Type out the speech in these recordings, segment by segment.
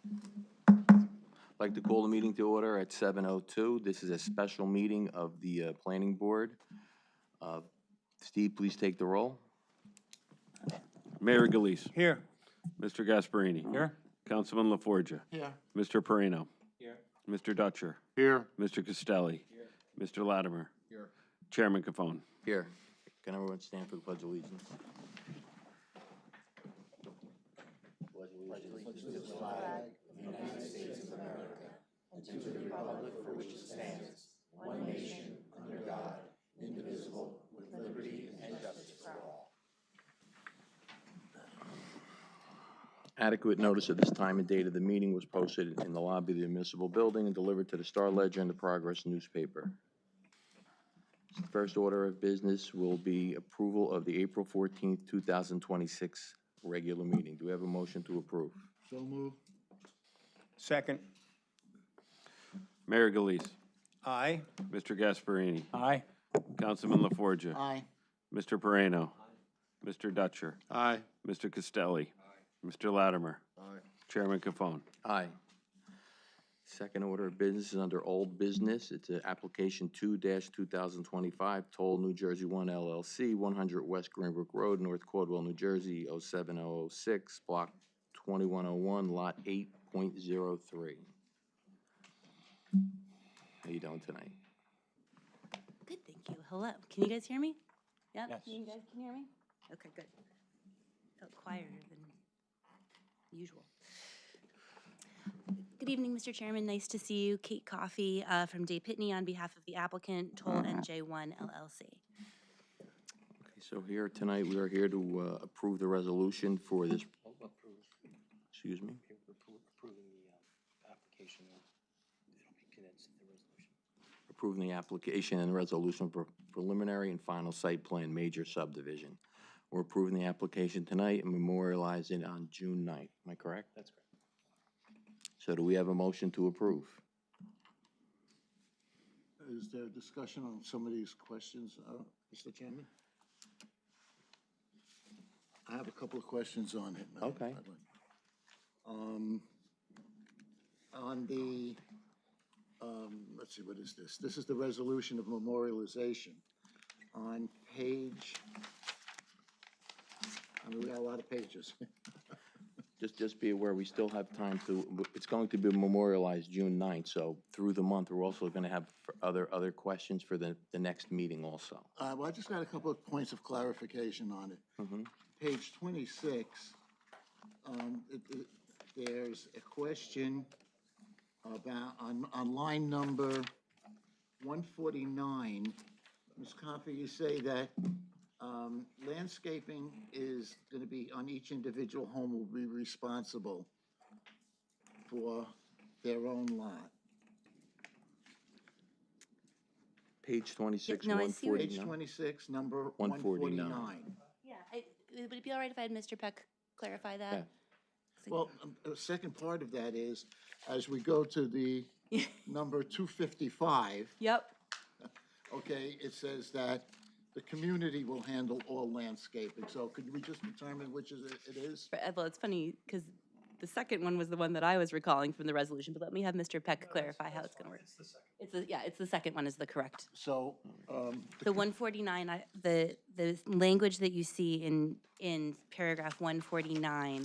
I'd like to call the meeting to order at 7:02. This is a special meeting of the Planning Board. Steve, please take the roll. Mayor Galise. Here. Mr. Gasparini. Here. Councilman LaForgia. Here. Mr. Perino. Here. Mr. Dutcher. Here. Mr. Castelli. Here. Mr. Latimer. Here. Chairman Cafone. Here. Can everyone stand for the Pledge of Allegiance? Adequate notice of this time and date of the meeting was posted in the lobby of the municipal building and delivered to the Star Ledger and the Progress newspaper. The first order of business will be approval of the April 14th, 2026 regular meeting. Do we have a motion to approve? So moved. Second. Mayor Galise. Aye. Mr. Gasparini. Aye. Councilman LaForgia. Aye. Mr. Perino. Mr. Dutcher. Aye. Mr. Castelli. Mr. Latimer. Aye. Chairman Cafone. Aye. Second order of business is under old business. It's application 2-2025, Toll New Jersey 1 LLC, 100 West Greenbrook Road, North Caldwell, New Jersey, 07006, block 2101, lot 8.03. How you doing tonight? Good, thank you. Hello. Can you guys hear me? Yep. Yes. You guys can hear me? Okay, good. Felt quieter than usual. Good evening, Mr. Chairman. Nice to see you. Kate Coffey from Day Pitney on behalf of the applicant, Toll NJ1 LLC. Okay, so here tonight, we are here to approve the resolution for this. Excuse me? Approving the application, it'll be condensed in the resolution. Approving the application and resolution for preliminary and final site plan major subdivision. We're approving the application tonight and memorializing it on June 9th. Am I correct? That's correct. So do we have a motion to approve? Is there discussion on some of these questions, Mr. Chairman? I have a couple of questions on it. Okay. On the, let's see, what is this? This is the resolution of memorialization. On page, I mean, we got a lot of pages. Just be aware, we still have time to, it's going to be memorialized June 9th, so through the month, we're also going to have other questions for the next meeting also. Well, I just got a couple of points of clarification on it. Mm-hmm. Page 26, there's a question about, on line number 149, Ms. Coffey, you say that landscaping is going to be, on each individual home will be responsible for their own lot. Page 26, Yeah, no, I see what- Page 149. 26, number 149. 149. Yeah, would it be all right if I had Mr. Peck clarify that? Yeah. Well, the second part of that is, as we go to the number 255, Yep. okay, it says that the community will handle all landscaping. So could we just determine which is it is? Well, it's funny because the second one was the one that I was recalling from the resolution, but let me have Mr. Peck clarify how it's going to work. It's the second one is the correct. So, The 149, the language that you see in paragraph 149,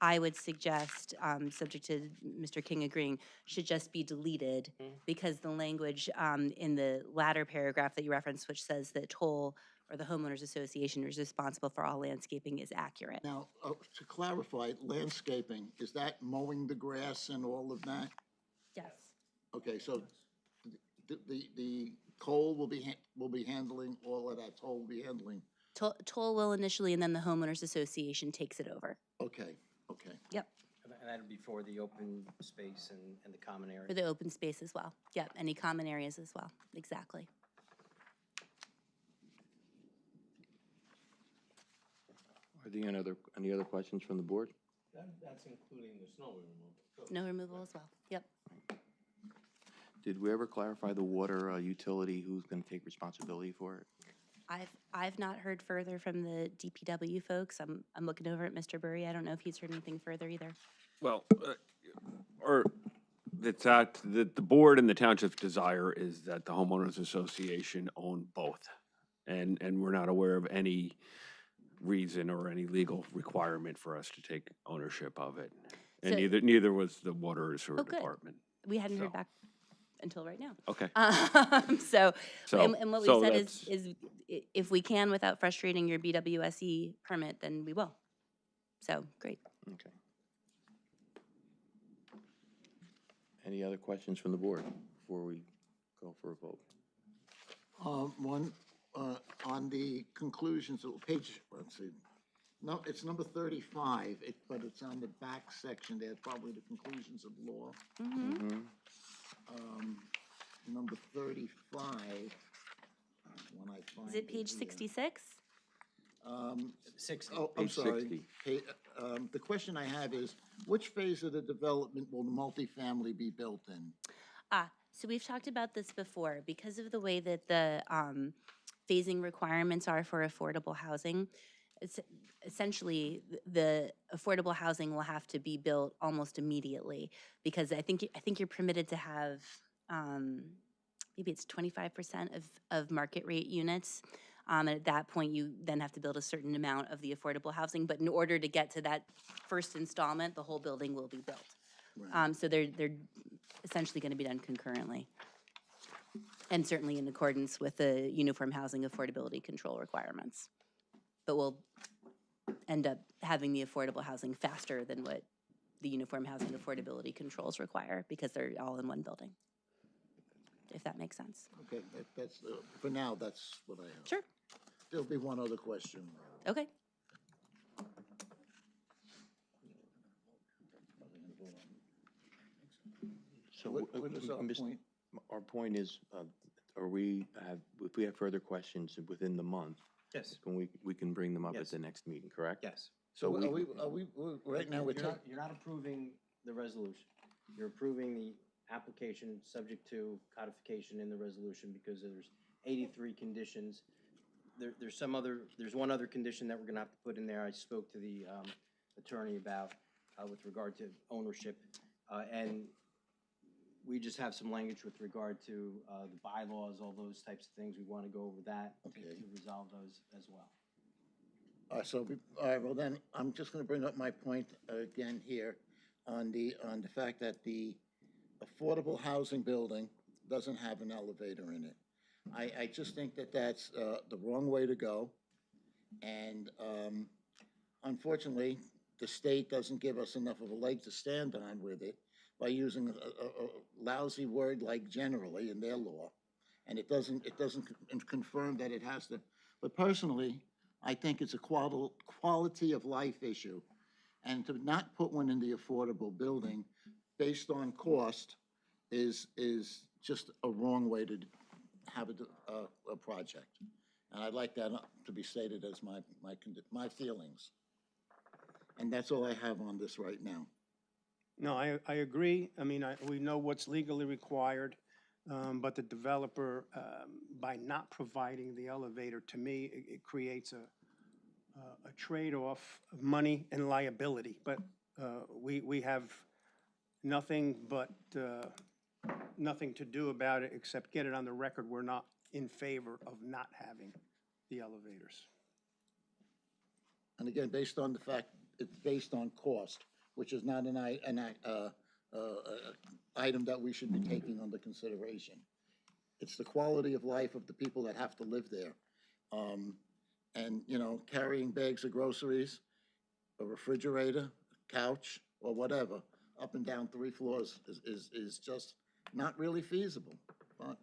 I would suggest, subject to Mr. King agreeing, should just be deleted because the language in the latter paragraph that you referenced, which says that Toll or the homeowners association is responsible for all landscaping, is accurate. now, to clarify, landscaping, is that mowing the grass and all of that? Yes. Okay, so the Toll will be handling all of that, Toll will be handling, Toll will initially, and then the homeowners association takes it over. okay, okay. Yep, And that'll be for the open space and the common area. for the open space as well. Yep, any common areas as well, exactly. Are there any other questions from the board? That's including the snow removal. Snow removal as well, yep. Did we ever clarify the water utility, who's going to take responsibility for it? I've not heard further from the DPW folks. I'm looking over at Mr. Burry. I don't know if he's heard anything further either. Well, Or it's that the board and the township's desire is that the homeowners association own both. And we're not aware of any reason or any legal requirement for us to take ownership of it. And So- neither was the water or sewer Oh, good. department. We hadn't So. heard back until right now. Okay. So, So- and what we so said that's- is if we can without frustrating your BWSE permit, then we will. So, great. Okay. Any other questions from the board before we go for a vote? One, on the conclusions, page, let's see, no, it's number 35, but it's on the back section there, probably the conclusions of law. Number 35, when I find Is it page here. 66? 60. Oh, I'm Page sorry. 60. The question I have is, which phase of the development will the multifamily be built in? So we've talked about this before. Because of the way that the phasing requirements are for affordable housing, it's essentially the affordable housing will have to be built almost immediately, because I think you're permitted to have maybe it's 25% of market rate units. And at that point, you then have to build a certain amount of the affordable housing. But in order to get to that first installment, the whole building will be built. Right. So they're essentially going to be done concurrently. And certainly in accordance with the Uniform Housing Affordability Control requirements. But we'll end up having the affordable housing faster than what the Uniform Housing Affordability Controls require, because they're all in one building, if that makes sense. Okay, that's, for now, that's what I have. Sure. There'll be one other question. Okay. So, What is our point? Our point is, if we have further questions within the month, Yes, we can bring them up at Yes. the next meeting, correct? yes. So we- right now, You're not approving the resolution. You're approving the application subject to codification in the resolution because there's 83 conditions. There's one other condition that we're gonna have to put in there. I spoke to the attorney about with regard to ownership. And we just have some language with regard to the bylaws, all those types of things. We want to go over that Okay. to resolve those as well. all right, well then, I'm just gonna bring up my point again here on the fact that the affordable housing building doesn't have an elevator in it. I just think that that's the wrong way to go. And unfortunately, the state doesn't give us enough of a leg to stand on with it by using a lousy word like generally in their law. And it doesn't confirm that it has to, but personally, I think it's a quality of life issue. And to not put one in the affordable building based on cost is just a wrong way to have a project. And I'd like that to be stated as my feelings. And that's all I have on this right now. No, I agree. I mean, we know what's legally required, but the developer, by not providing the elevator, to me, it creates a trade-off of money and liability. But we have nothing to do about it except get it on the record. We're not in favor of not having the elevators. And again, based on the fact, it's based on cost, which is not an item that we should be taking under consideration. It's the quality of life of the people that have to live there. And, you know, carrying bags of groceries, a refrigerator, a couch, or whatever, up and down 3 floors is just not really feasible. But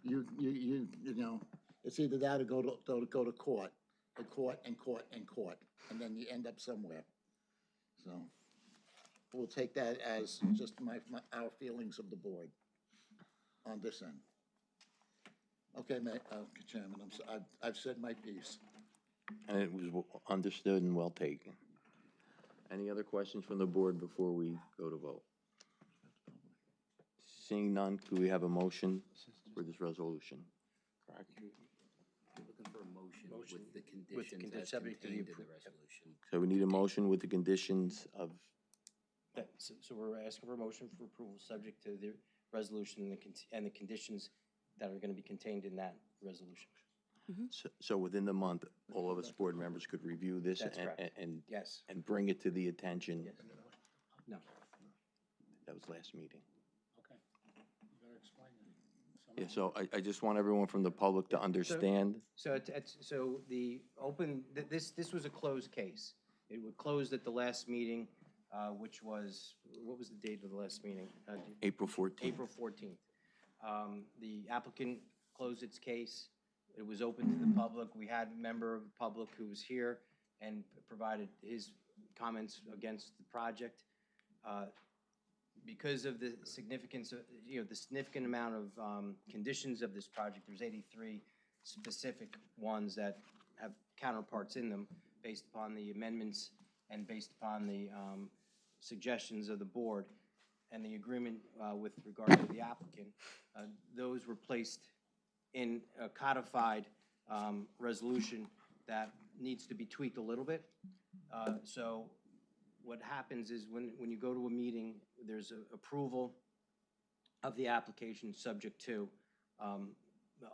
you know, it's either that or go to court, and court, and court, and court, and then you end up somewhere. So we'll take that as just our feelings of the board on this end. Okay, Chairman, I've said my piece. And it was understood and well taken. Any other questions from the board before we go to vote? Seeing none, do we have a motion for this resolution? Correct. Looking for a motion Motion with the with conditions as subject to the contained in the appro- resolution. So we need a motion with the conditions of, So we're asking for a motion for approval, subject to the resolution and the conditions that are going to be contained in that resolution. So within the month, all of us board members could review this That's correct. and Yes. and bring it to the attention. Yes. No. That was last meeting. Okay. You gotta explain it. Yeah, so I just want everyone from the public to understand. So so the this was a closed case. It was closed at the last meeting, which was, what was the date of the last meeting? April 14th. April 14th. The applicant closed its case. It was open to the public. We had a member of the public who was here and provided his comments against the project. Because of the significance of, the significant amount of conditions of this project, there's 83 specific ones that have counterparts in them based upon the amendments and based upon the suggestions of the board and the agreement with regard to the applicant. Those were placed in a codified resolution that needs to be tweaked a little bit. So what happens is when you go to a meeting, there's approval of the application subject to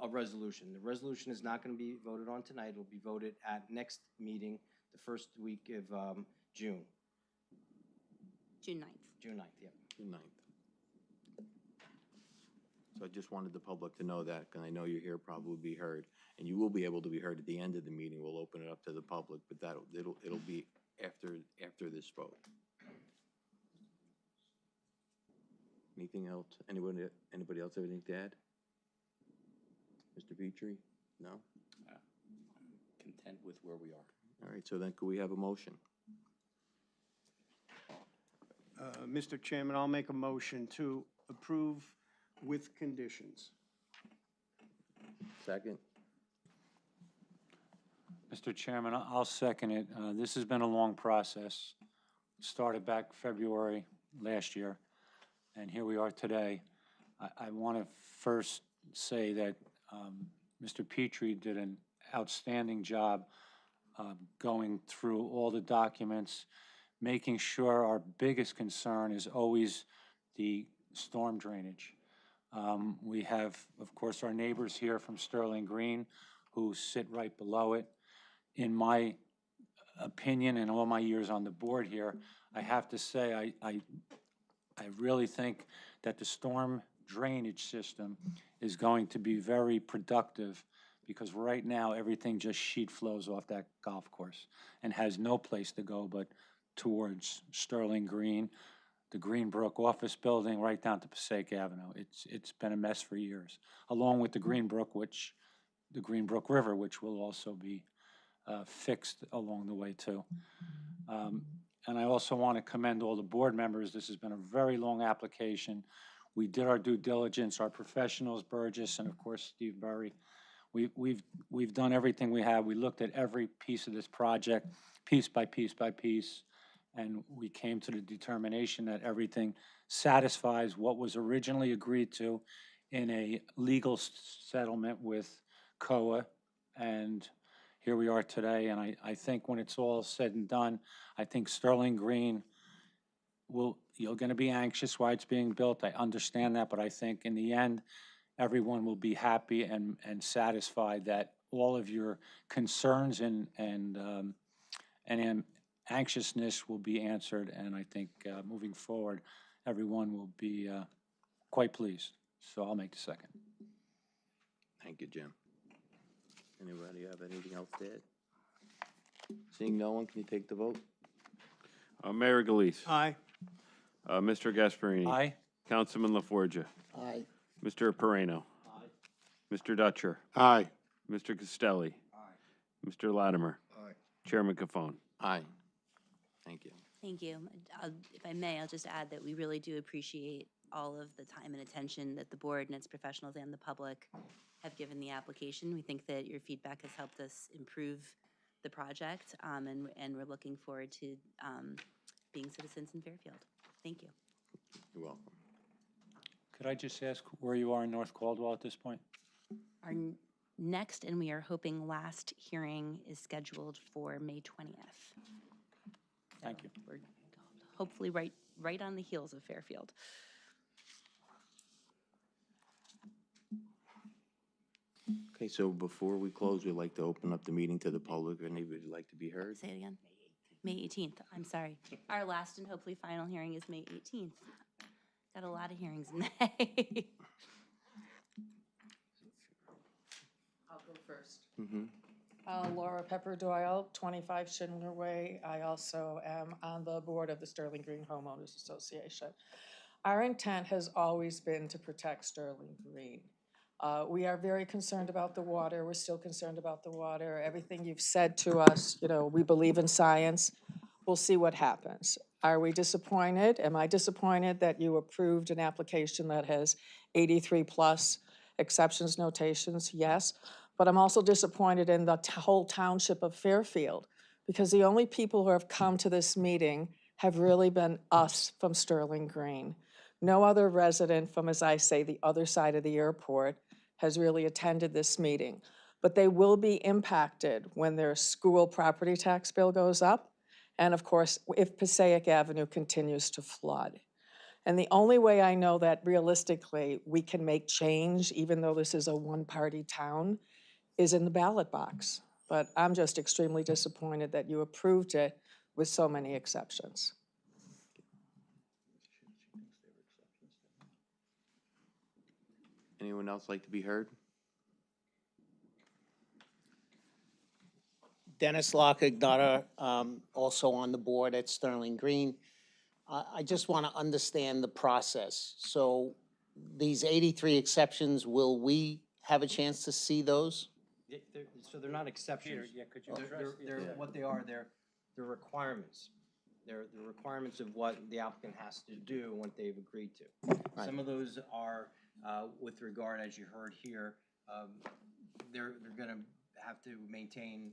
a resolution. The resolution is not going to be voted on tonight. It will be voted at next meeting, the first week of June. June 9th. June 9th, yeah. June 9th. So I just wanted the public to know that, because I know you're here, probably be heard, and you will be able to be heard at the end of the meeting. We'll open it up to the public, but it'll be after this vote. Anything else? Anybody else have anything to add? Mr. Petrie? No? Content with where we are. All right, so then could we have a motion? Mr. Chairman, I'll make a motion to approve with conditions. Second? Mr. Chairman, I'll second it. This has been a long process. Started back February last year, and here we are today. I want to first say that Mr. Petrie did an outstanding job going through all the documents, making sure our biggest concern is always the storm drainage. We have, of course, our neighbors here from Sterling Green who sit right below it. In my opinion, and all my years on the board here, I have to say I really think that the storm drainage system is going to be very productive, because right now everything just sheet flows off that golf course and has no place to go but towards Sterling Green, the Greenbrook office building, right down to Passaic Avenue. It's been a mess for years, along with the Greenbrook River, which will also be fixed along the way too. And I also want to commend all the board members. This has been a very long application. We did our due diligence, our professionals, Burgess, and of course Steve Berry. We've done everything we have. We looked at every piece of this project, piece by piece by piece, and we came to the determination that everything satisfies what was originally agreed to in a legal settlement with COA, and here we are today. And I think when it's all said and done, I think Sterling Green you're going to be anxious why it's being built. I understand that, but I think in the end, everyone will be happy and satisfied that all of your concerns and anxiousness will be answered. And I think moving forward, everyone will be quite pleased. So I'll make the second. Thank you, Jim. Anybody have anything else to add? Seeing no one, can you take the vote? Mayor Galise. Aye. Mr. Gasparini. Aye. Councilman LaForgia. Aye. Mr. Perrano. Mr. Dutcher. Aye. Mr. Castelli. Mr. Latimer. Chairman Cafone. Aye. Thank you. Thank you. If I may, I'll just add that we really do appreciate all of the time and attention that the board and its professionals and the public have given the application. We think that your feedback has helped us improve the project, and we're looking forward to being citizens in Fairfield. Thank you. You're welcome. Could I just ask where you are in North Caldwell at this point? Our next, and we are hoping last hearing is scheduled for May 20th. Thank you. We're hopefully right right on the heels of Fairfield. Okay, so before we close, we'd like to open up the meeting to the public. Anybody would like to be heard? Say it again. May 18th, I'm sorry. Our last and hopefully final hearing is May 18th. Got a lot of hearings in May. I'll go first. Mm-hmm. Laura Pepper Doyle, 25 Schindler Way. I also am on the board of the Sterling Green Homeowners Association. Our intent has always been to protect Sterling Green. We are very concerned about the water. We're still concerned about the water. Everything you've said to us, you know, we believe in science. We'll see what happens. Are we disappointed? Am I disappointed that you approved an application that has 83 plus exceptions, notations? Yes. But I'm also disappointed in the whole township of Fairfield, because the only people who have come to this meeting have really been us from Sterling Green. No other resident from, as I say, the other side of the airport has really attended this meeting. But they will be impacted when their school property tax bill goes up, and of course, if Passaic Avenue continues to flood. And the only way I know that realistically we can make change, even though this is a one-party town, is in the ballot box. But I'm just extremely disappointed that you approved it with so many exceptions. Anyone else like to be heard? Dennis Lockagnata, also on the board at Sterling Green. I just want to understand the process. So these 83 exceptions, will we have a chance to see those? So they're not exceptions. could you They're what they are, they're requirements. They're the requirements of what the applicant has to do and what they've agreed to. Some of those are, with regard, as you heard here, they're gonna have to maintain,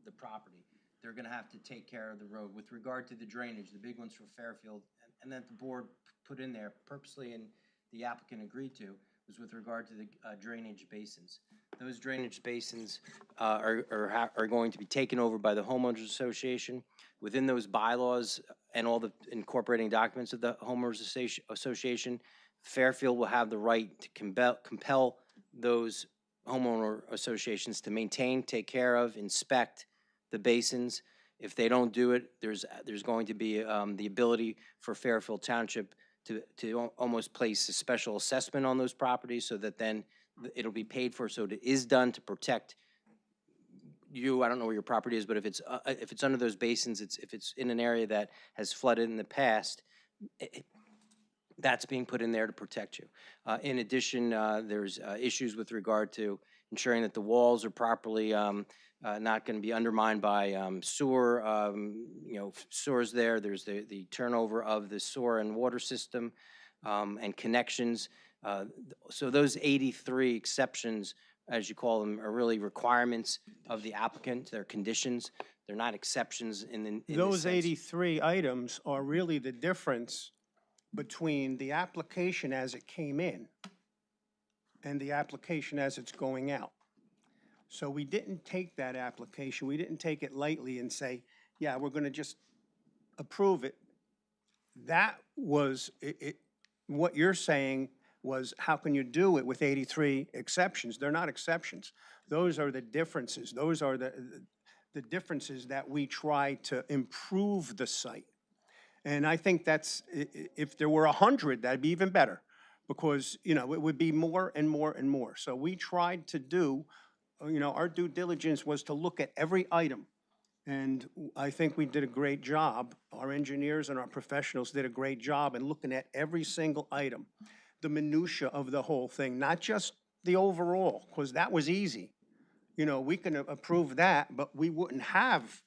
the property. They're gonna have to take care of the road. With regard to the drainage, the big ones for Fairfield, and that the board put in there purposely and the applicant agreed to, was with regard to the drainage basins. Those drainage basins are going to be taken over by the homeowners association. Within those bylaws and all the incorporating documents of the homeowners association, Fairfield will have the right to compel those homeowner associations to maintain, take care of, inspect the basins. If they don't do it, there's going to be the ability for Fairfield Township to almost place a special assessment on those properties so that then it'll be paid for. So it is done to protect you. I don't know where your property is, but if it's under those basins, if it's in an area that has flooded in the past, that's being put in there to protect you. In addition, there's issues with regard to ensuring that the walls are properly not going to be undermined by sewer, sewers there. There's the turnover of the sewer and water system and connections. So those 83 exceptions, as you call them, are really requirements of the applicant. They're conditions. They're not exceptions in Those 83 items are really the difference between the application as it came in and the application as it's going out. So we didn't take that application, we didn't take it lightly and say, yeah, we're gonna just approve it. That was, what you're saying was, how can you do it with 83 exceptions? They're not exceptions. Those are the differences. Those are the differences that we try to improve the site. And I think that's, if there were 100, that'd be even better, because, you know, it would be more and more and more. So we tried to do, you know, our due diligence was to look at every item. And I think we did a great job. Our engineers and our professionals did a great job in looking at every single item, the minutia of the whole thing, not just the overall, because that was easy. You know, we can approve that, but we wouldn't have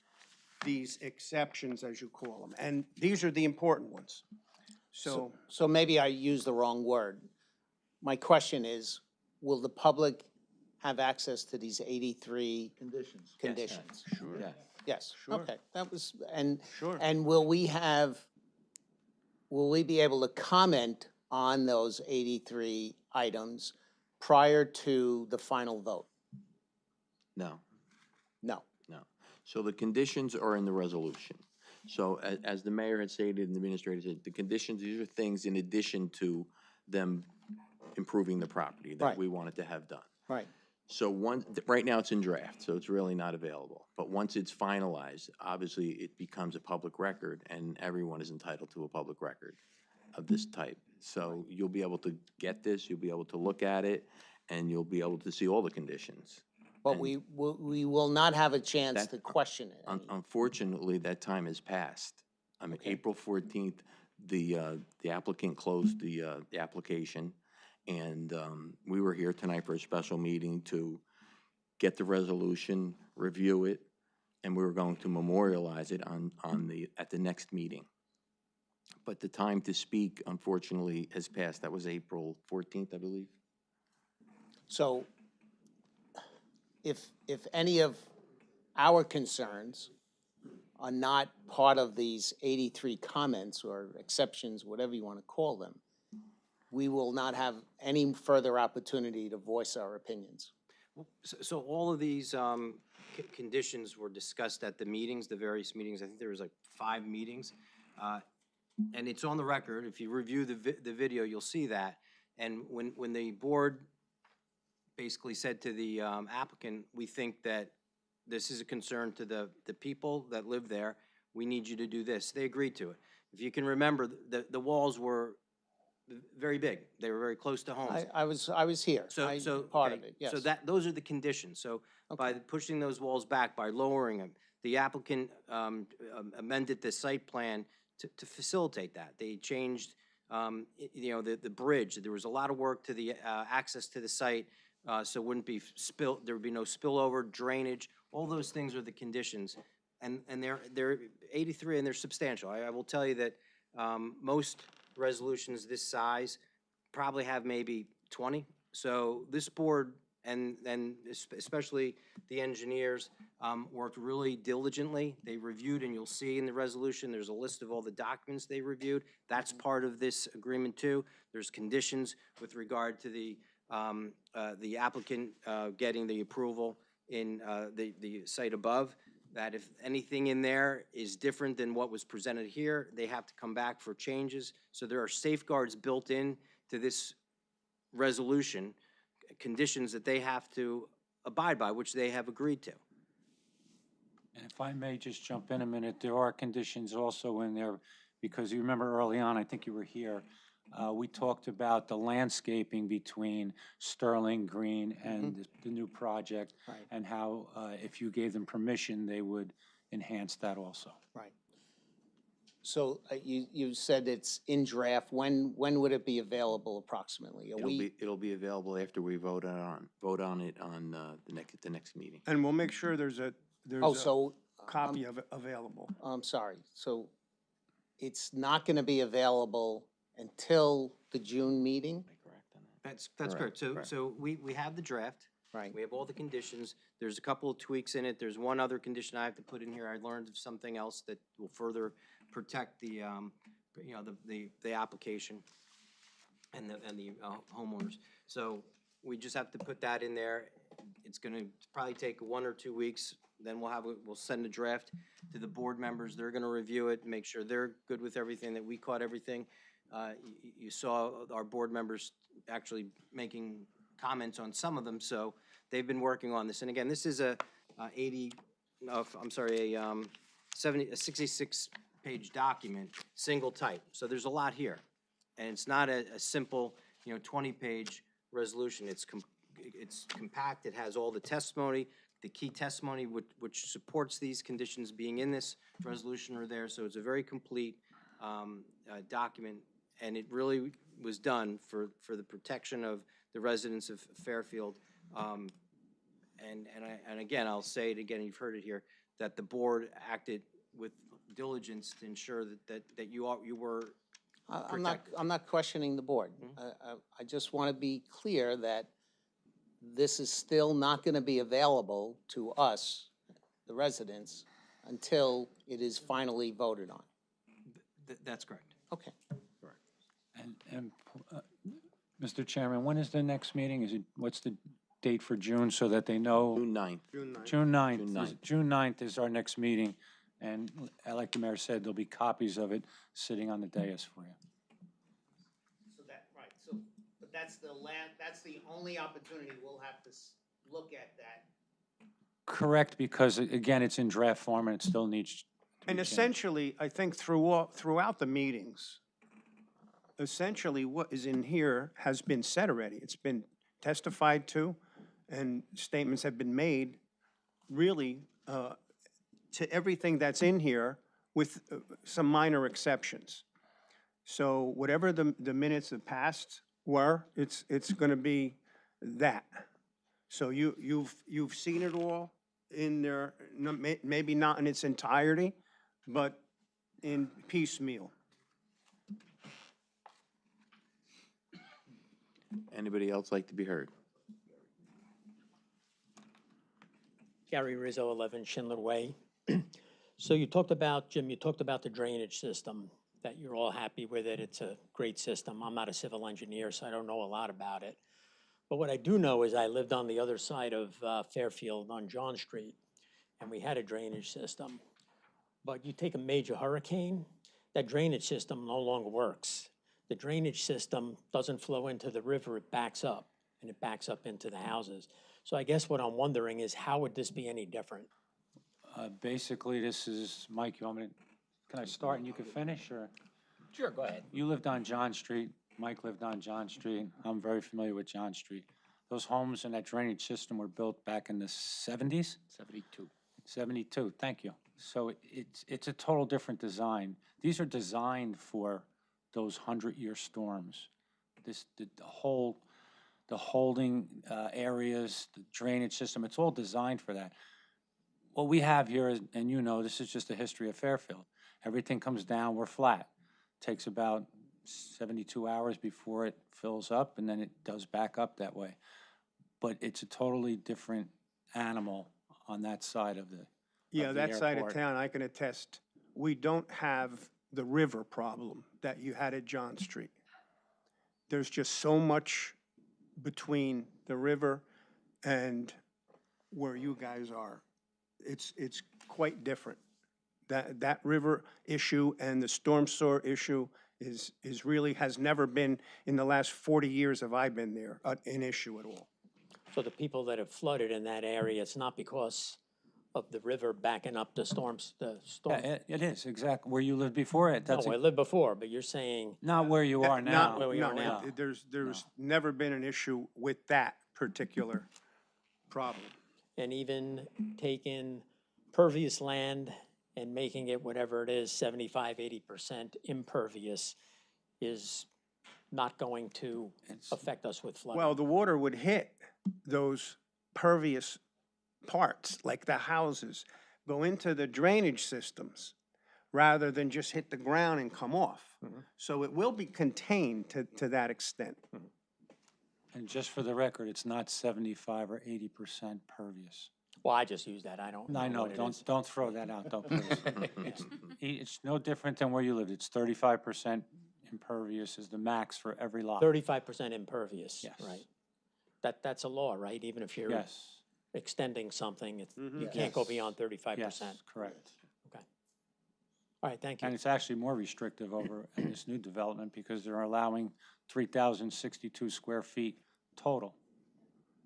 these exceptions, as you call them. And these are the important ones. So So maybe I used the wrong word. My question is, will the public have access to these 83 Conditions. conditions? Sure. Yeah. Yes, Sure. okay, that was, and, Sure. and will we be able to comment on those 83 items prior to the final vote? No. No. No. So the conditions are in the resolution. So as the mayor had stated and the administrator said, the conditions, these are things in addition to them improving the property that Right. we wanted to have done. Right. So right now it's in draft, so it's really not available. But once it's finalized, obviously it becomes a public record and everyone is entitled to a public record of this type. So you'll be able to get this, you'll be able to look at it, and you'll be able to see all the conditions. But And we will not have a chance that- to question it. Unfortunately, that time has passed. I mean, Okay. April 14th, the applicant closed the application, and we were here tonight for a special meeting to get the resolution, review it, and we were going to memorialize it at the next meeting. But the time to speak, unfortunately, has passed. That was April 14th, I believe. So if any of our concerns are not part of these 83 comments or exceptions, whatever you want to call them, we will not have any further opportunity to voice our opinions. So all of these conditions were discussed at the meetings, the various meetings. I think there was like 5 meetings. And it's on the record. If you review the video, you'll see that. And when the board basically said to the applicant, we think that this is a concern to the people that live there, we need you to do this, they agreed to it. If you can remember, the walls were very big. They were very close to homes. I was here. Part of Okay, it, yes. So those are the conditions. So by pushing those walls back, by lowering them, the applicant amended the site plan to facilitate that. They changed, the bridge. There was a lot of work to the access to the site, so it wouldn't be there would be no spillover, drainage. All those things are the conditions, and they're 83 and they're substantial. I will tell you that most resolutions this size probably have maybe 20. So this board and especially the engineers worked really diligently. They reviewed, and you'll see in the resolution, there's a list of all the documents they reviewed. That's part of this agreement too. There's conditions with regard to the applicant getting the approval in the site above, that if anything in there is different than what was presented here, they have to come back for changes. So there are safeguards built in to this resolution, conditions that they have to abide by, which they have agreed to. And if I may just jump in a minute, there are conditions also in there, because you remember early on, I think you were here, we talked about the landscaping between Sterling Green and the new project, Right. and how if you gave them permission, they would enhance that also. Right. So you said it's in draft. When would it be available approximately? It'll be available after we vote on it on the next meeting. And we'll make sure there's a So, copy of it available. I'm sorry. So it's not going to be available until the June meeting? That's Correct, correct. correct. So we have the draft. Right. We have all the conditions. There's a couple of tweaks in it. There's one other condition I have to put in here. I learned of something else that will further protect the application and the homeowners. So we just have to put that in there. It's gonna probably take 1 or 2 weeks. Then we'll send a draft to the board members. They're gonna review it, make sure they're good with everything, that we caught everything. You saw our board members actually making comments on some of them, so they've been working on this. And again, this is a 66-page document, single type. So there's a lot here. And it's not a simple, 20-page resolution. It's compact. It has all the testimony, the key testimony which supports these conditions being in this resolution are there. So it's a very complete document, and it really was done for the protection of the residents of Fairfield. And again, I'll say it again, you've heard it here, that the board acted with diligence to ensure that you were protected. I'm not questioning the board. I just want to be clear that this is still not going to be available to us, the residents, until it is finally voted on. That's correct. Okay. And Mr. Chairman, when is the next meeting? What's the date for June, so that they know? June 9th. June 9th. June 9th. June 9th is our next meeting, And like the mayor said, there'll be copies of it sitting on the dais for you. So that, right, so, but that's that's the only opportunity we'll have to look at that. Correct, because again, it's in draft form and it still needs to be And changed. essentially, I think throughout the meetings, essentially what is in here has been said already. It's been testified to, and statements have been made, really, to everything that's in here, with some minor exceptions. So whatever the minutes of past were, it's gonna be that. So you've seen it all in there, maybe not in its entirety, but in piecemeal. Anybody else like to be heard? Gary Rizzo, 11 Schindler Way. So you talked about, Jim, you talked about the drainage system, that you're all happy with it. It's a great system. I'm not a civil engineer, so I don't know a lot about it. But what I do know is I lived on the other side of Fairfield on John Street, and we had a drainage system. But you take a major hurricane, that drainage system no longer works. The drainage system doesn't flow into the river, it backs up, and it backs up into the houses. So I guess what I'm wondering is how would this be any different? Basically, this is, Mike, you want me to, can I start and you can finish, or? Sure, go ahead. You lived on John Street, Mike lived on John Street. I'm very familiar with John Street. Those homes and that drainage system were built back in the 70s? 72. 72, thank you. So it's a total different design. These are designed for those 100-year storms. The holding areas, the drainage system, it's all designed for that. What we have here is, and you know, this is just a history of Fairfield. Everything comes down, we're flat. Takes about 72 hours before it fills up, and then it does back up that way. But it's a totally different animal on that side of the Yeah, the that side of airport. town, I can attest, we don't have the river problem that you had at John Street. There's just so much between the river and where you guys are. It's quite different. That river issue and the storm sewer issue is really, has never been, in the last 40 years have I been there, an issue at all. So the people that have flooded in that area, it's not because of the river backing up the storms, the storm? Yeah, it is, exactly, where you lived before it. No, That's I lived before, but you're saying, not where you are now. Not where we are No, now. There's never been an issue with that particular problem. and even taking pervious land and making it whatever it is, 75, 80% impervious is not going to affect us with flooding. Well, the water would hit those pervious parts, like the houses, go into the drainage systems, rather than just hit the ground and come off. So it will be contained to that extent. And just for the record, it's not 75 or 80% pervious. Well, I just use that, I don't know I know, what it is. don't throw that out, don't please. It's no different than where you lived. It's 35% impervious is the max for every lot. 35% impervious, Yes. right? That's a law, right? Even if you're Yes, extending something, you can't go Yes. beyond 35%. yes, correct. All right, thank you. And it's actually more restrictive over in this new development because they're allowing 3,062 square feet total.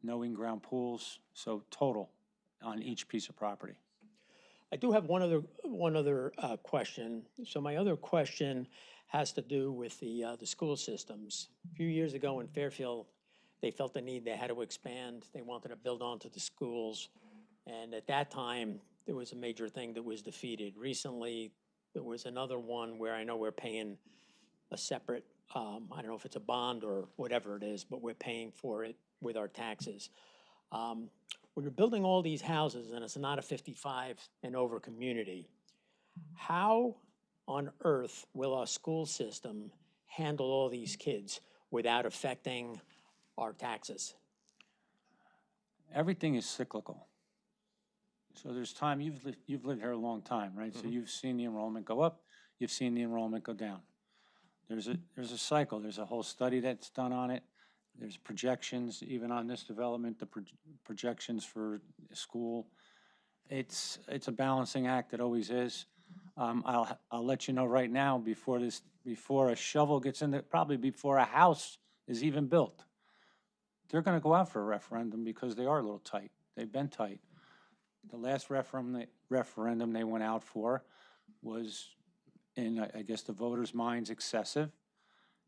No in-ground pools, so total on each piece of property. I do have one other question. So my other question has to do with the school systems. A few years ago in Fairfield, they felt the need, they had to expand, they wanted to build onto the schools. And at that time, there was a major thing that was defeated. Recently, there was another one where I know we're paying a separate, I don't know if it's a bond or whatever it is, but we're paying for it with our taxes. When you're building all these houses and it's not a 55 and over community, how on earth will our school system handle all these kids without affecting our taxes? Everything is cyclical. So there's time, you've lived here a long time, right? So you've seen the enrollment go up, you've seen the enrollment go down. There's a cycle, there's a whole study that's done on it. There's projections, even on this development, the projections for school. it's a balancing act, it always is. I'll let you know right now, before a shovel gets in there, probably before a house is even built, they're gonna go out for a referendum because they are a little tight. They've been tight. The last referendum they went out for was, in, I guess, the voters' minds, excessive.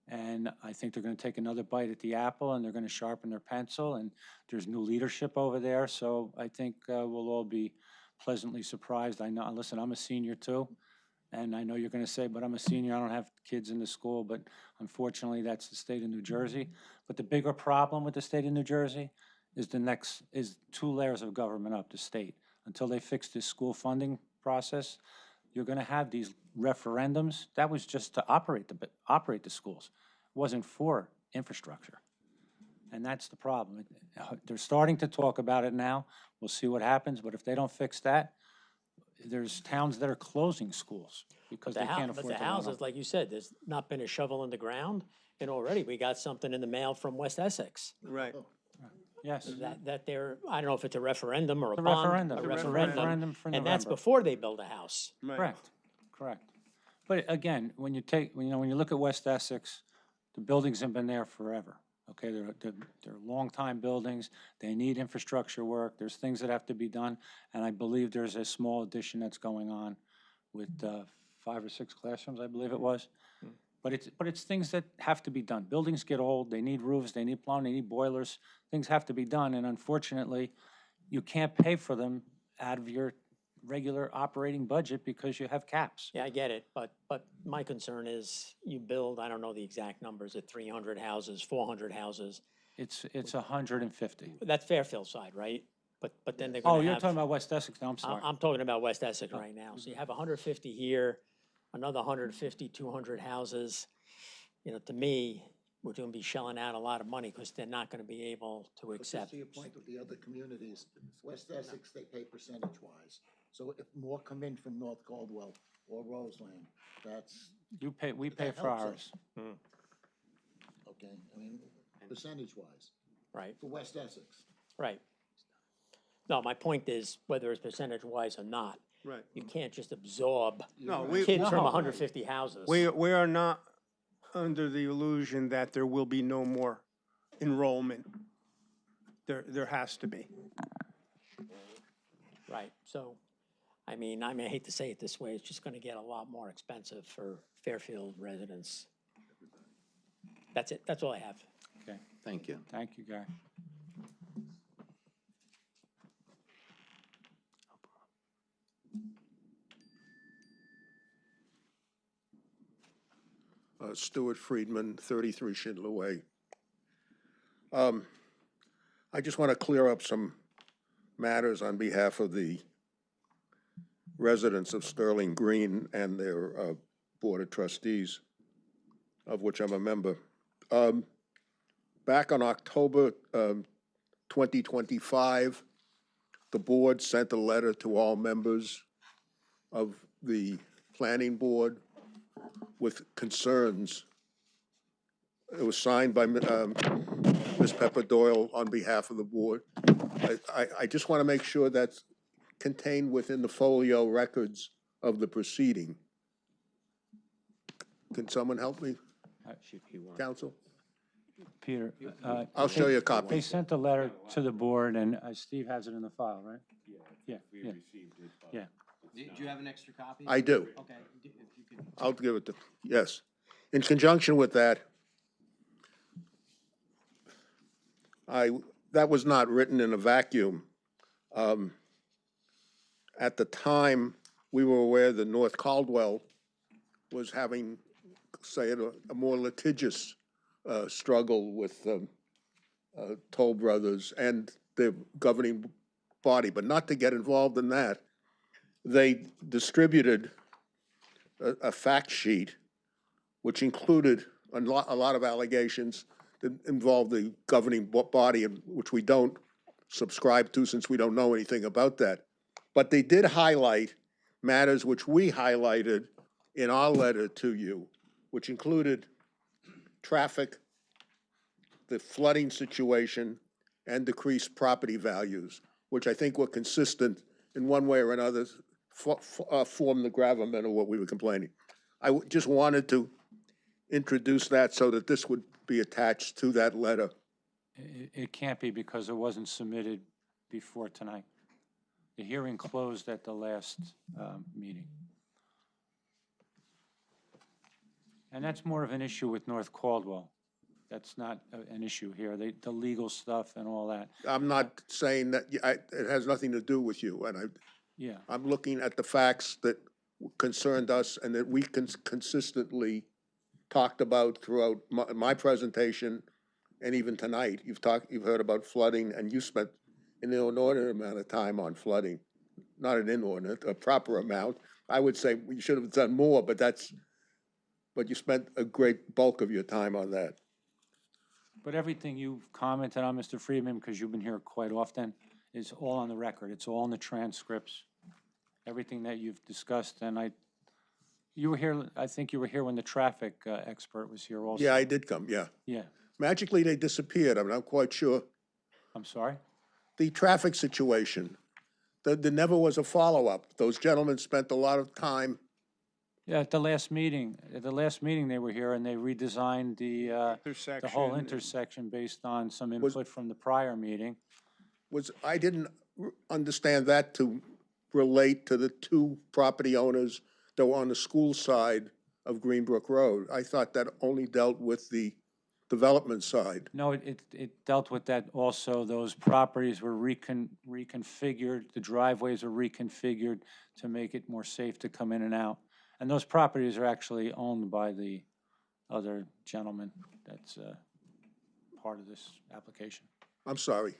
And I think they're gonna take another bite at the apple, and they're gonna sharpen their pencil, and there's new leadership over there, so I think we'll all be pleasantly surprised. I know, listen, I'm a senior too, and I know you're gonna say, but I'm a senior, I don't have kids in the school, but unfortunately, that's the state of New Jersey. But the bigger problem with the state of New Jersey is is 2 layers of government up, the state. Until they fix this school funding process, you're gonna have these referendums. That was just to operate the schools. It wasn't for infrastructure. And that's the problem. They're starting to talk about it now. We'll see what happens, but if they don't fix that, there's towns that are closing schools because they can't afford to But the run them. houses, like you said, there's not been a shovel in the ground, and already we got something in the mail from West Essex. Right. Yes, That they're, I don't know if it's a referendum or a a bond. referendum. It's a referendum for And that's November. before they build a house. Right. Correct. But again, when you look at West Essex, the buildings have been there forever. Okay, they're long-time buildings. They need infrastructure work. There's things that have to be done. And I believe there's a small addition that's going on with 5 or 6 classrooms, I believe it was. But it's things that have to be done. Buildings get old, they need roofs, they need plumbing, they need boilers. Things have to be done, and unfortunately, you can't pay for them out of your regular operating budget because you have caps. Yeah, I get it, but my concern is you build, I don't know the exact numbers, at 300 houses, 400 houses. It's 150. That's Fairfield side, right? But then they're gonna Oh, have. you're talking about West Essex now, I'm I- sorry. I'm talking about West Essex right now. So you have 150 here, another 150, 200 houses. You know, to me, we're gonna be shelling out a lot of money because they're not gonna be able to But just accept. to your point with the other communities, West Essex, they pay percentage-wise. So if more come in from North Caldwell or Roseland, that's, We pay that for helps us. ours. okay, I mean, percentage-wise, Right, for West Essex. right. No, my point is, whether it's percentage-wise or not, Right. you can't just absorb No, kids from no. 150 houses. We are not under the illusion that there will be no more enrollment. There has to be. Right, so, I mean, I hate to say it this way, it's just gonna get a lot more expensive for Fairfield residents. That's it, that's all I have. Okay, Thank you. thank you, Gary. Stuart Friedman, 33 Schindler Way. I just want to clear up some matters on behalf of the residents of Sterling Green and their Board of Trustees, of which I'm a member. Back on October 2025, the board sent a letter to all members of the planning board with concerns. It was signed by Ms. Pepper Doyle on behalf of the board. I just want to make sure that's contained within the folio records of the proceeding. Can someone help me, counsel? Peter, I'll show you a they copy. sent a letter to the board, and Steve has it in the file, right? Yeah, yeah. Do you have an extra copy? I do. Okay, if you could. I'll give it to, yes. In conjunction with that, that was not written in a vacuum. At the time, we were aware that North Caldwell was having, say, a more litigious struggle with Toll Brothers and the governing body, but not to get involved in that. They distributed a fact sheet which included a lot of allegations that involved the governing body, which we don't subscribe to since we don't know anything about that. But they did highlight matters which we highlighted in our letter to you, which included traffic, the flooding situation, and decreased property values, which I think were consistent in one way or another, form the gravamen of what we were complaining. Just wanted to introduce that so that this would be attached to that letter. It can't be because it wasn't submitted before tonight. The hearing closed at the last meeting. And that's more of an issue with North Caldwell. That's not an issue here, the legal stuff and all that. I'm not saying that, it has nothing to do with you, and Yeah, I'm looking at the facts that concerned us and that we consistently talked about throughout my presentation, and even tonight. You've heard about flooding, and you spent an inordinate amount of time on flooding. Not an inordinate, a proper amount. I would say we should have done more, but you spent a great bulk of your time on that. but everything you've commented on, Mr. Friedman, because you've been here quite often, is all on the record. It's all in the transcripts. Everything that you've discussed, and you were here, I think you were here when the traffic expert was here also. Yeah, I did come, yeah. Yeah, Magically, they disappeared. I'm not quite sure. I'm sorry? The traffic situation, there never was a follow-up. Those gentlemen spent a lot of time. Yeah, at the last meeting they were here and they redesigned the whole intersection based on some input from the prior meeting. I didn't understand that to relate to the two property owners that were on the school side of Greenbrook Road. I thought that only dealt with the development side. No, it dealt with that also. Those properties were reconfigured, the driveways were reconfigured to make it more safe to come in and out. And those properties are actually owned by the other gentleman that's part of this application. I'm sorry.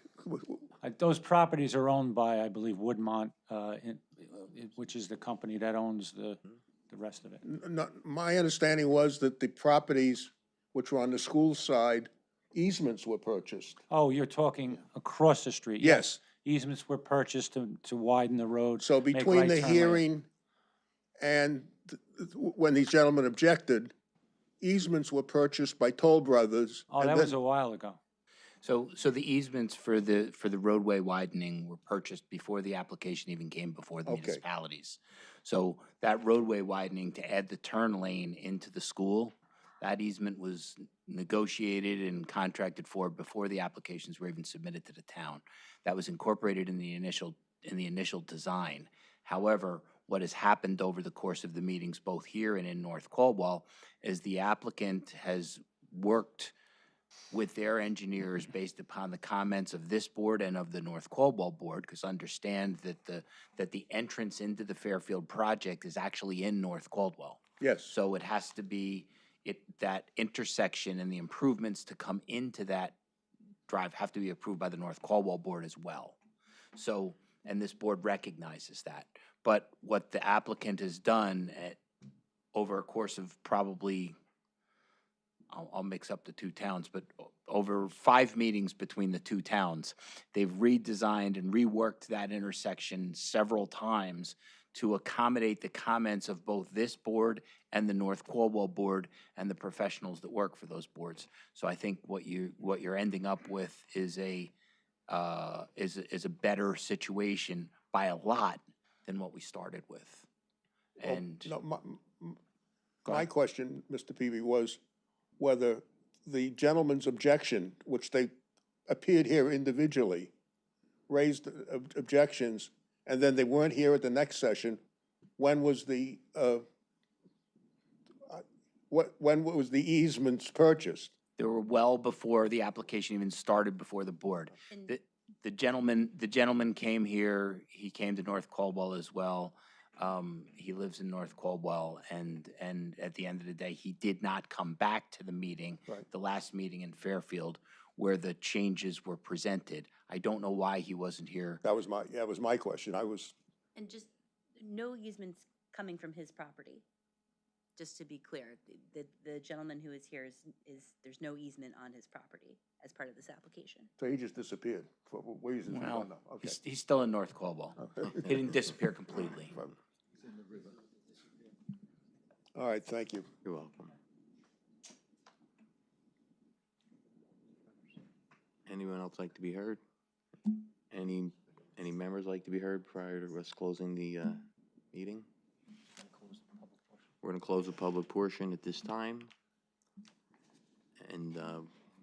Those properties are owned by, I believe, Woodmont, which is the company that owns the rest of it. My understanding was that the properties which were on the school side, easements were purchased. Oh, you're talking across the street? Yes. Easements were purchased to widen the road. So make between the right-turn lanes. hearing and when these gentlemen objected, easements were purchased by Toll Brothers. Oh, and that then- was a while ago. So the easements for the roadway widening were purchased before the application even came before the Okay. municipalities. So that roadway widening to add the turn lane into the school, that easement was negotiated and contracted for before the applications were even submitted to the town. That was incorporated in the initial design. However, what has happened over the course of the meetings, both here and in North Caldwell, is the applicant has worked with their engineers based upon the comments of this board and of the North Caldwell board, because understand that the entrance into the Fairfield project is actually in North Caldwell. Yes. So it has to be, that intersection and the improvements to come into that drive have to be approved by the North Caldwell board as well. So, and this board recognizes that. But what the applicant has done over a course of probably, I'll mix up the two towns, but over 5 meetings between the two towns, they've redesigned and reworked that intersection several times to accommodate the comments of both this board and the North Caldwell board and the professionals that work for those boards. So I think what you're ending up with is a better situation by a lot than what we started with. And No, my question, Mr. Peavy, was whether the gentleman's objection, which they appeared here individually, raised objections, and then they weren't here at the next session. When was the easements purchased? they were well before the application even started before the board. The gentleman came here, he came to North Caldwell as well. He lives in North Caldwell, and at the end of the day, he did not come back to the meeting, Right. the last meeting in Fairfield, where the changes were presented. I don't know why he wasn't here. That was my question. And just no easements coming from his property, just to be clear. The gentleman who is here is, there's no easement on his property as part of this application. So he just disappeared for reasons we Well, don't know. Okay. he's still in North Caldwell. He didn't disappear completely. All right, thank you. You're welcome. Anyone else like to be heard? Any Any members like to be heard prior to us closing the meeting? We're going to close the public portion at this time. And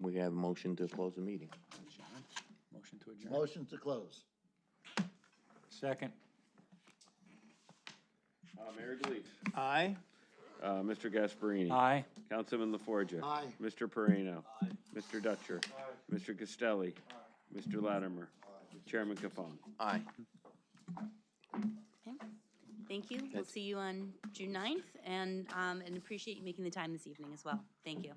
we have a motion to close the meeting. Motion to adjourn. Motion to close. Second. Mayor Delise. Aye. Mr. Gasparini. Aye. Councilman LaForgia. Aye. Mr. Pareno. Mr. Dutcher. Mr. Castelli. Mr. Latimer. Chairman Capone. Aye. Okay. Thank you. We'll see you on June 9th, and appreciate you making the time this evening as well. Thank you.